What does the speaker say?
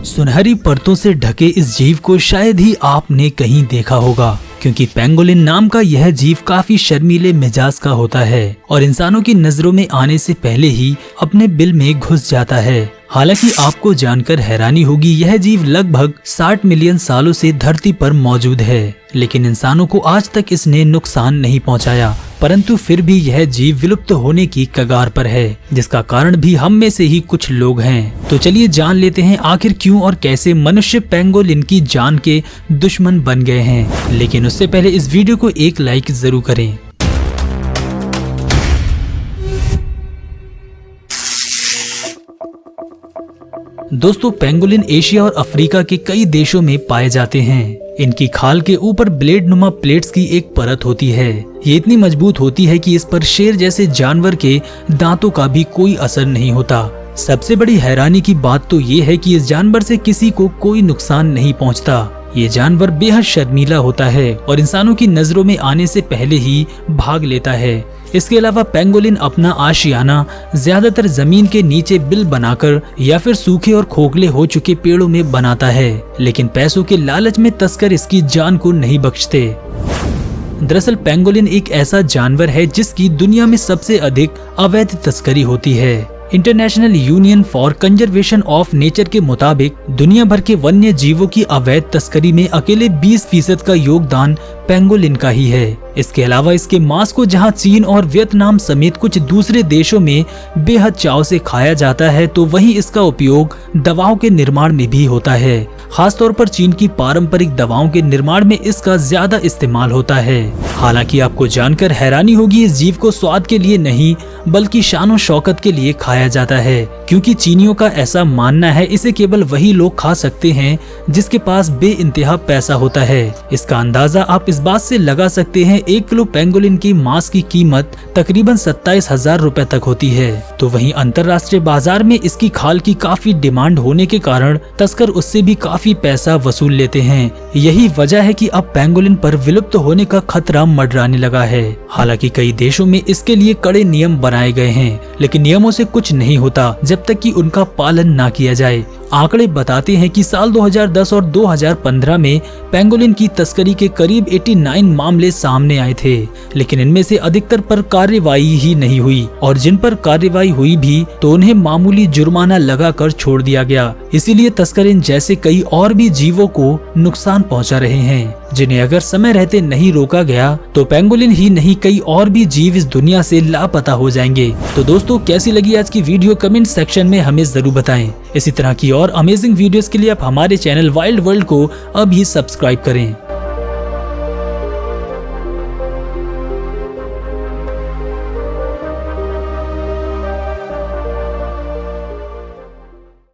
सुनहरी परतों से ढके इस जीव को शायद ही आपने कहीं देखा होगा, क्योंकि पेंगोलिन नाम का यह जीव काफी शर्मीले मिजाज का होता है और इंसानों की नजरों में आने से पहले ही अपने बिल में घुस जाता है। हालांकि आपको जानकर हैरानी होगी, यह जीव लगभग 60 मिलियन सालों से धरती पर मौजूद है, लेकिन इंसानों को आज तक इसने नुकसान नहीं पहुंचाया। परंतु फिर भी यह जीव विलुप्त होने की कगार पर है, जिसका कारण भी हम में से ही कुछ लोग हैं। तो चलिए जान लेते हैं आखिर क्यों और कैसे मनुष्य पेंगोलिन की जान के दुश्मन बन गए हैं। लेकिन उससे पहले इस वीडियो को एक लाइक जरूर करें। दोस्तों, पेंगोलिन एशिया और अफ्रीका के कई देशों में पाए जाते हैं। इनकी खाल के ऊपर ब्लेड नुमा प्लेट्स की एक परत होती है। ये इतनी मजबूत होती है कि इस पर शेर जैसे जानवर के दांतों का भी कोई असर नहीं होता। सबसे बड़ी हैरानी की बात तो ये है कि इस जानवर से किसी को कोई नुकसान नहीं पहुंचता। ये जानवर बेहद शर्मीला होता है और इंसानों की नजरों में आने से पहले ही भाग लेता है। इसके अलावा पेंगोलिन अपना आशियाना ज्यादातर जमीन के नीचे बिल बनाकर या फिर सूखे और खोखले हो चुके पेड़ों में बनाता है, लेकिन पैसों के लालच में तस्कर इसकी जान को नहीं बख्शते। दरअसल पेंगोलिन एक ऐसा जानवर है जिसकी दुनिया में सबसे अधिक अवैध तस्करी होती है। International union for conservation of nature के मुताबिक दुनिया भर के वन्य जीवों की अवैध तस्करी में अकेले 20% का योगदान पेंगोलिन का ही है। इसके अलावा इसके मांस को जहां चीन और वियतनाम समेत कुछ दूसरे देशों में बेहद चाव से खाया जाता है, तो वहीं इसका उपयोग दवाओं के निर्माण में भी होता है। खासतौर पर चीन की पारंपरिक दवाओं के निर्माण में इसका ज्यादा इस्तेमाल होता है। हालांकि आपको जानकर हैरानी होगी, इस जीव को स्वाद के लिए नहीं बल्कि शान और शौकत के लिए खाया जाता है, क्योंकि चीनियों का ऐसा मानना है इसे केवल वही लोग खा सकते हैं जिसके पास बेइंतहा पैसा होता है। इसका अंदाजा आप इस बात से लगा सकते हैं, 1 किलो पेंगोलिन की मांस की कीमत तकरीबन 27,000 रुपए तक होती है। तो वहीं अंतर्राष्ट्रीय बाजार में इसकी खाल की काफी डिमांड होने के कारण तस्कर उससे भी काफी पैसा वसूल लेते हैं। यही वजह है कि अब पेंगोलिन पर विलुप्त होने का खतरा मंडराने लगा है। हालांकि कई देशों में इसके लिए कड़े नियम बनाए गए हैं, लेकिन नियमों से कुछ नहीं होता जब तक कि उनका पालन ना किया जाए। आंकड़े बताते हैं कि साल 2010 और 2015 में पेंगोलिन की तस्करी के करीब 89 मामले सामने आए थे, लेकिन इनमें से अधिकतर पर कार्रवाई ही नहीं हुई और जिन पर कार्रवाई हुई भी तो उन्हें मामूली जुर्माना लगाकर छोड़ दिया गया। इसीलिए तस्कर इन जैसे कई और भी जीवों को नुकसान पहुंचा रहे हैं, जिन्हें अगर समय रहते नहीं रोका गया तो पेंगोलिन ही नहीं कई और भी जीव इस दुनिया से लापता हो जाएंगे। तो दोस्तों, कैसी लगी आज की वीडियो कमेंट सेक्शन में हमें जरूर बताएं। इसी तरह की और अमेजिंग वीडियोस के लिए आप हमारे चैनल वाइल्ड वर्ल्ड को अभी सब्सक्राइब करें।